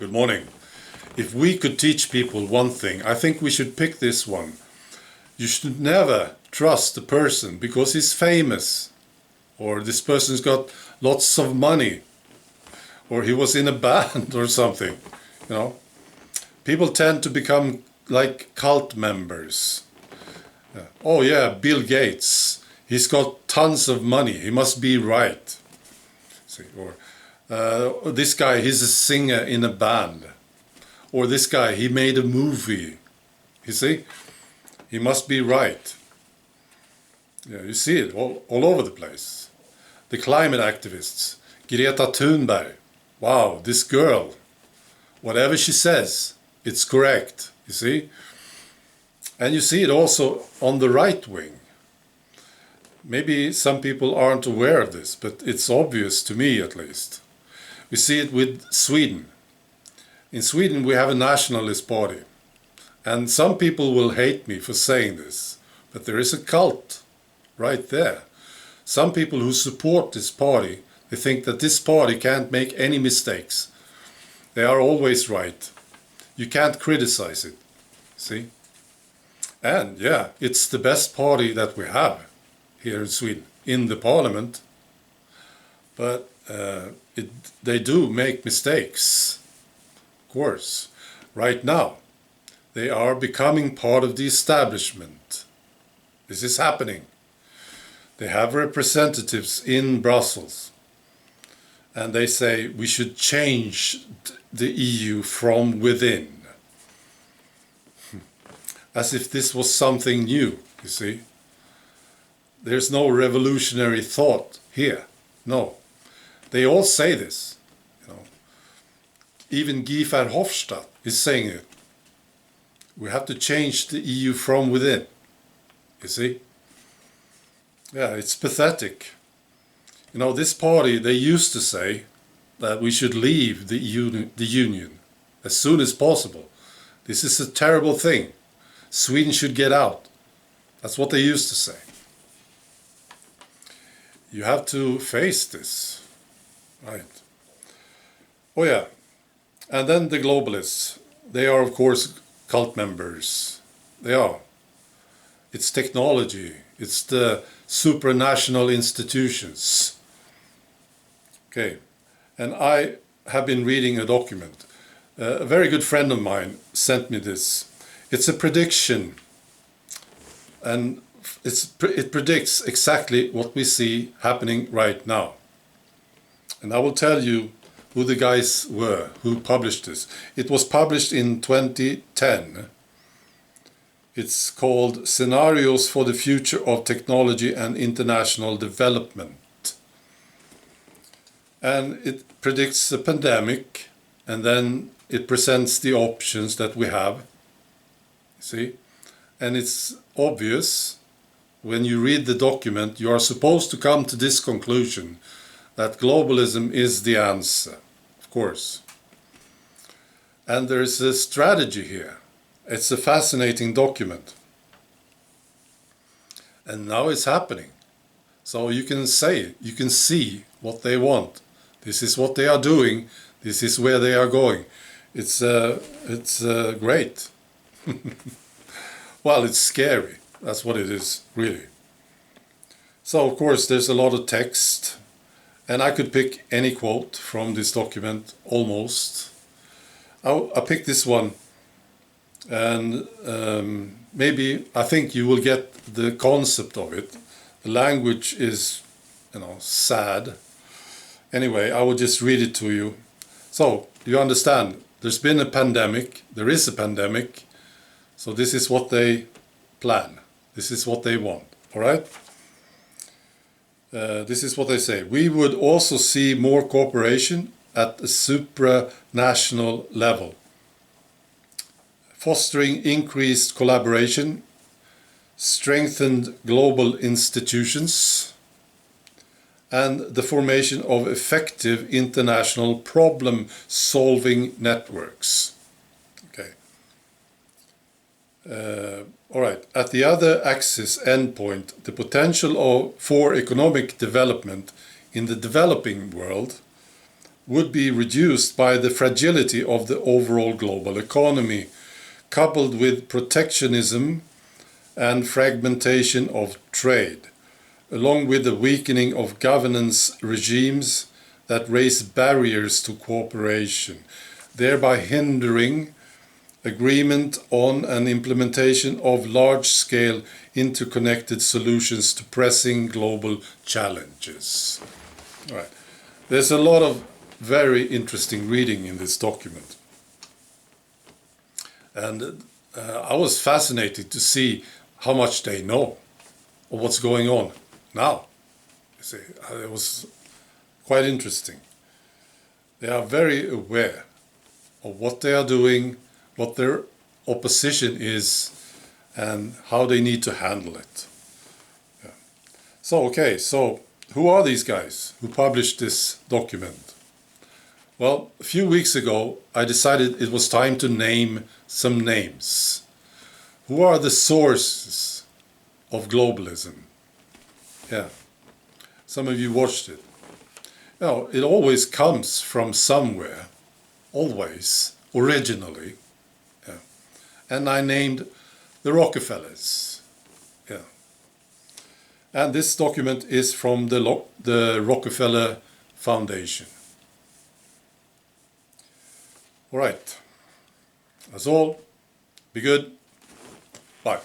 Good morning. If we could teach people one thing, I think we should pick this one. You should never trust a person because he's famous, or this person's got lots of money, or he was in a band or something. You know, people tend to become like cult members. Oh yeah, Bill Gates, he's got tons of money, he must be right. See, or this guy, he's a singer in a band. Or this guy, he made a movie. You see, he must be right. Yeah, you see it all over the place. The climate activists, Greta Thunberg. Wow, this girl, whatever she says, it's correct, you see. And you see it also on the right wing. Maybe some people aren't aware of this, but it's obvious to me at least. We see it with Sweden. In Sweden we have a nationalist party. And some people will hate me for saying this, but there is a cult right there. Some people who support this party, they think that this party can't make any mistakes. They are always right. You can't criticize it, see? And yeah, it's the best party that we have here in Sweden, in the parliament. But they do make mistakes, of course. Right now, they are becoming part of the establishment. This is happening. They have representatives in Brussels, and they say we should change the EU from within. As if this was something new, you see. There's no revolutionary thought here, no. They all say this, you know. Even Guy Verhofstadt is saying it. We have to change the EU from within, you see. Yeah, it's pathetic. You know, this party, they used to say that we should leave the Union as soon as possible. This is a terrible thing. Sweden should get out. That's what they used to say. You have to face this, right? Oh yeah, and then the globalists. They are of course cult members. They are. It's technology. It's the supranational institutions. Okay, and I have been reading a document. A very good friend of mine sent me this. It's a prediction, and it predicts exactly what we see happening right now. And I will tell you who the guys were who published this. It was published in 2010. It's called Scenarios for the Future of Technology and International Development. And it predicts a pandemic, and then it presents the options that we have. See? And it's obvious when you read the document, you are supposed to come to this conclusion that globalism is the answer, of course. And there is a strategy here. It's a fascinating document. And now it's happening. So you can say, you can see what they want. This is what they are doing. This is where they are going. It's great. Well, it's scary. That's what it is, really. So, of course, there's a lot of text. And I could pick any quote from this document, almost. I picked this one. And maybe, I think you will get the concept of it. The language is, you know, sad. Anyway, I will just read it to you. So, you understand, there's been a pandemic. There is a pandemic. So this is what they plan. This is what they want, all right? This is what they say. We would also see more cooperation at a supranational level, fostering increased collaboration, strengthened global institutions, and the formation of effective international problem-solving networks. All right. At the other axis endpoint, the potential for economic development in the developing world would be reduced by the fragility of the overall global economy, coupled with protectionism and fragmentation of trade, along with the weakening of governance regimes that raise barriers to cooperation, thereby hindering agreement on an implementation of large-scale interconnected solutions to pressing global challenges. All right. There's a lot of very interesting reading in this document. And I was fascinated to see how much they know of what's going on now. You see, it was quite interesting. They are very aware of what they are doing, what their opposition is, and how they need to handle it. Yeah. So who are these guys who published this document? Well, a few weeks ago, I decided it was time to name some names. Who are the sources of globalism? Yeah, some of you watched it. Now, it always comes from somewhere, always, originally. Yeah. And I named the Rockefellers. Yeah. And this document is from the Rockefeller Foundation. All right. That's all. Be good. Bye.